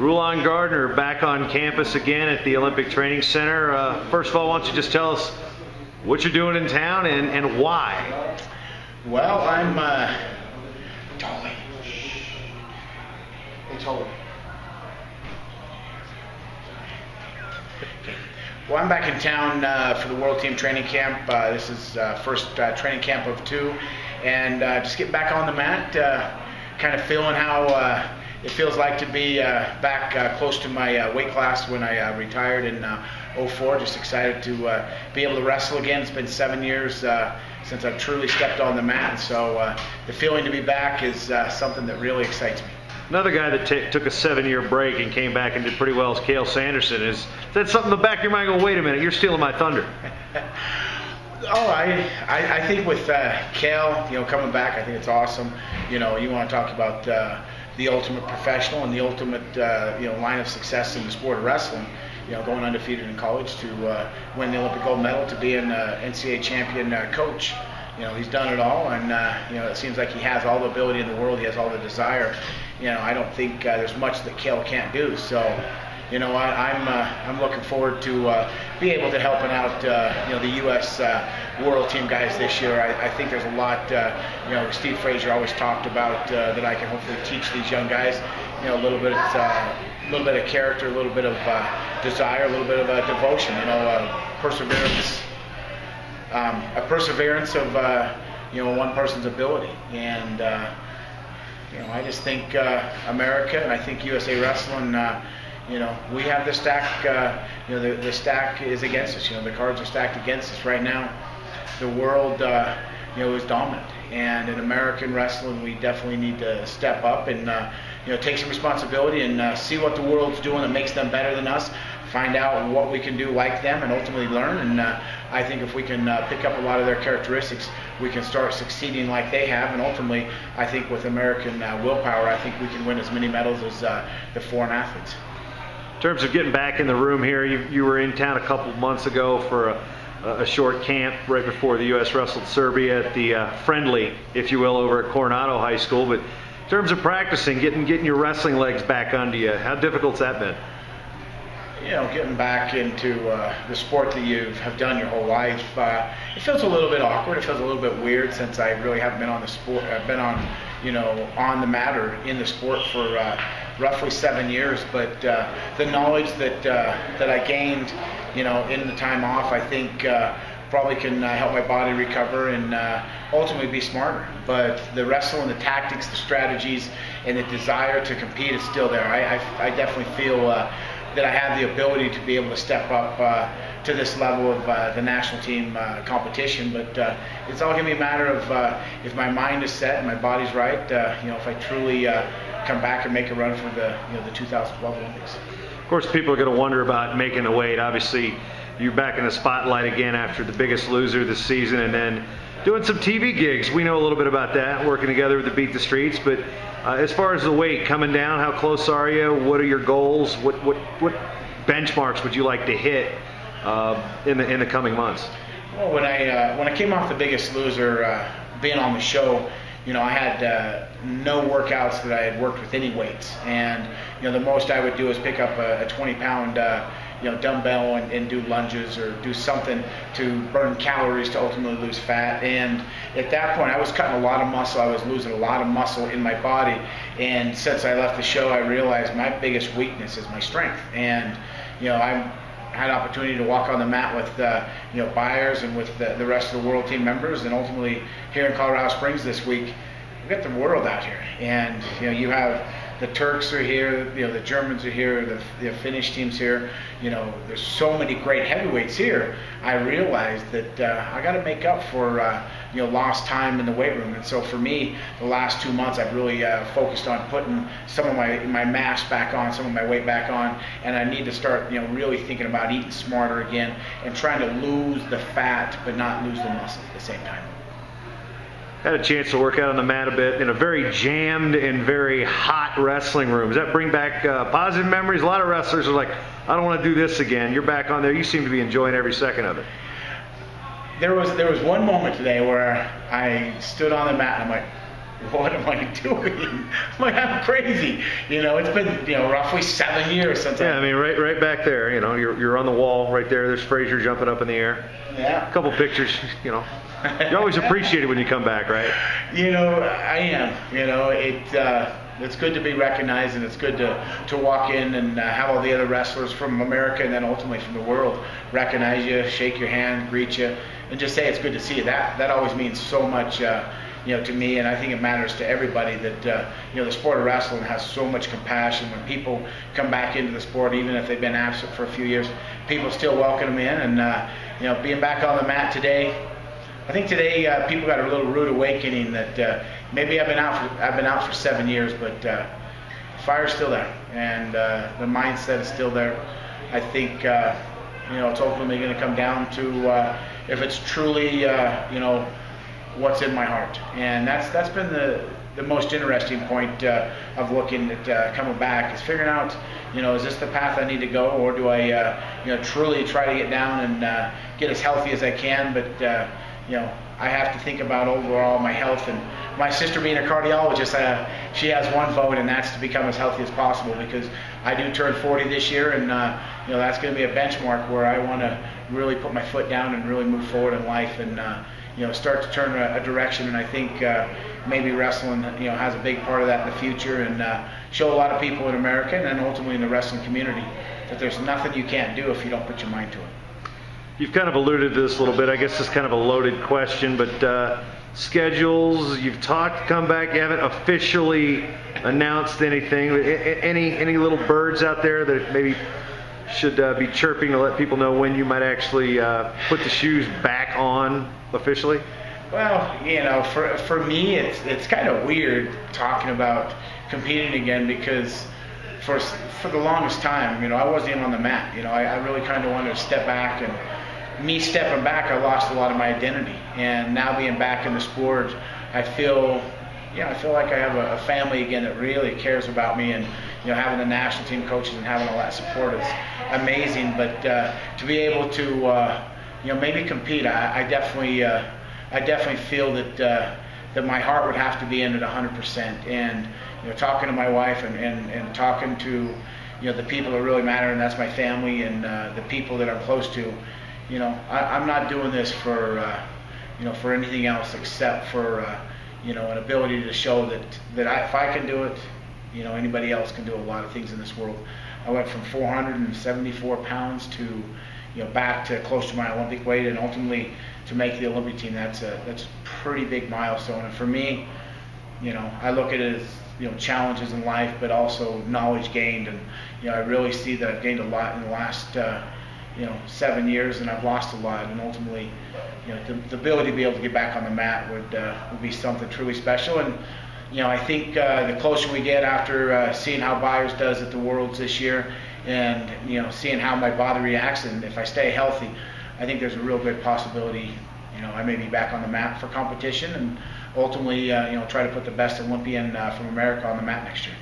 Rulon Gardner back on campus again at the Olympic Training Center. First of all, why don't you just tell us what you're doing in town and why? Well, I'm Dolly. Hey, Dolly. Well, I'm back in town for the World Team Training Camp. This is first training camp of 2, and just getting back on the mat, kind of feeling how it feels like to be back close to my weight class when I retired in '04. Just excited to be able to wrestle again. It's been 7 years since I've truly stepped on the mat, so the feeling to be back is something that really excites me. Another guy that took a 7-year break and came back and did pretty well is Cale Sanderson. Is that something in the back of your mind? Go, wait a minute, you're stealing my thunder. Oh, I think with Cale, coming back, I think it's awesome. You want to talk about the ultimate professional and the ultimate line of success in the sport of wrestling. Going undefeated in college to win the Olympic gold medal, to be an NCAA champion coach. He's done it all, and it seems like he has all the ability in the world. He has all the desire. I don't think there's much that Cale can't do. So, I'm looking forward to be able to helping out the U.S. World Team guys this year. I think there's a lot. Steve Frazier always talked about that I can hopefully teach these young guys. A little bit of character, a little bit of desire, a little bit of devotion. Perseverance. A perseverance of one person's ability, and I just think America, and I think USA Wrestling, we have the stack. The stack is against us. The cards are stacked against us right now. The world, is dominant, and in American wrestling, we definitely need to step up and take some responsibility and see what the world's doing that makes them better than us. Find out what we can do like them, and ultimately learn. And I think if we can pick up a lot of their characteristics, we can start succeeding like they have. And ultimately, I think with American willpower, I think we can win as many medals as the foreign athletes. In terms of getting back in the room here, you were in town a couple months ago for a short camp right before the U.S. wrestled Serbia at the friendly, if you will, over at Coronado High School. But in terms of practicing, getting your wrestling legs back under you, how difficult's that been? Getting back into the sport that you have done your whole life, it feels a little bit awkward. It feels a little bit weird since I really haven't been on the sport. I've been on the mat or in the sport for roughly 7 years. But the knowledge that I gained, in the time off, I think probably can help my body recover and ultimately be smarter. But the wrestling, the tactics, the strategies, and the desire to compete is still there. I definitely feel that I have the ability to be able to step up to this level of the national team competition. But it's all going to be a matter of if my mind is set and my body's right, if I truly come back and make a run for the 2012 Olympics. Of course, people are going to wonder about making the weight. Obviously, you're back in the spotlight again after The Biggest Loser this season, and then doing some TV gigs. We know a little bit about that, working together with the Beat the Streets. But as far as the weight coming down, how close are you? What are your goals? What benchmarks would you like to hit in the coming months? Well, when I came off The Biggest Loser, being on the show, I had no workouts that I had worked with any weights, and the most I would do is pick up a 20-pound dumbbell and do lunges or do something to burn calories to ultimately lose fat. And at that point, I was cutting a lot of muscle. I was losing a lot of muscle in my body. And since I left the show, I realized my biggest weakness is my strength. And I had opportunity to walk on the mat with Byers and with the rest of the World Team members, and ultimately here in Colorado Springs this week, we've got the world out here. And you have the Turks are here, the Germans are here, the Finnish team's here. There's so many great heavyweights here. I realized that I got to make up for lost time in the weight room. And so for me, the last 2 months, I've really focused on putting some of my mass back on, some of my weight back on, and I need to start really thinking about eating smarter again and trying to lose the fat but not lose the muscle at the same time. Had a chance to work out on the mat a bit in a very jammed and very hot wrestling room. Does that bring back positive memories? A lot of wrestlers are like, I don't want to do this again. You're back on there. You seem to be enjoying every second of it. There was one moment today where I stood on the mat and I'm like, what am I doing? I'm crazy. It's been roughly 7 years since. Yeah, I mean, right back there. You're on the wall right there. There's Frazier jumping up in the air. Yeah. A couple pictures. You always appreciate it when you come back, right? I am. It's good to be recognized, and it's good to walk in and have all the other wrestlers from America and then ultimately from the world recognize you, shake your hand, greet you, and just say it's good to see you. That always means so much, to me, and I think it matters to everybody that the sport of wrestling has so much compassion. When people come back into the sport, even if they've been absent for a few years, people still welcome them in, and being back on the mat today. I think today people got a little rude awakening that maybe I've been out for 7 years, but the fire's still there, and the mindset is still there. I think it's ultimately going to come down to if it's truly what's in my heart, and that's been the most interesting point of looking at coming back, is figuring out is this the path I need to go, or do I truly try to get down and get as healthy as I can, but I have to think about overall my health, and my sister being a cardiologist, she has one vote, and that's to become as healthy as possible, because I do turn 40 this year, and that's going to be a benchmark where I want to really put my foot down and really move forward in life, and start to turn a direction. And I think maybe wrestling has a big part of that in the future, and show a lot of people in America and then ultimately in the wrestling community that there's nothing you can't do if you don't put your mind to it. You've kind of alluded to this a little bit. I guess this is kind of a loaded question, but schedules, you've talked comeback, you haven't officially announced anything. Any little birds out there that maybe should be chirping to let people know when you might actually put the shoes back on officially? Well, for me, it's kind of weird talking about competing again, because for the longest time, I wasn't even on the mat. I really kind of wanted to step back, and me stepping back, I lost a lot of my identity. And now being back in the sport, I feel like I have a family again that really cares about me, and having the national team coaches and having all that support is amazing. But to be able to maybe compete, I definitely feel that my heart would have to be in at 100%. And talking to my wife and talking to the people that really matter, and that's my family and the people that I'm close to. I'm not doing this for for anything else except for an ability to show that if I can do it, anybody else can do a lot of things in this world. I went from 474 pounds to back to close to my Olympic weight, and ultimately to make the Olympic team. That's a pretty big milestone. And for me, I look at it as challenges in life, but also knowledge gained. And I really see that I've gained a lot in the last 7 years, and I've lost a lot. And ultimately, the ability to be able to get back on the mat would be something truly special. And I think the closer we get after seeing how Byers does at the Worlds this year, and seeing how my body reacts, and if I stay healthy, I think there's a real good possibility I may be back on the mat for competition, and ultimately try to put the best Olympian from America on the mat next year.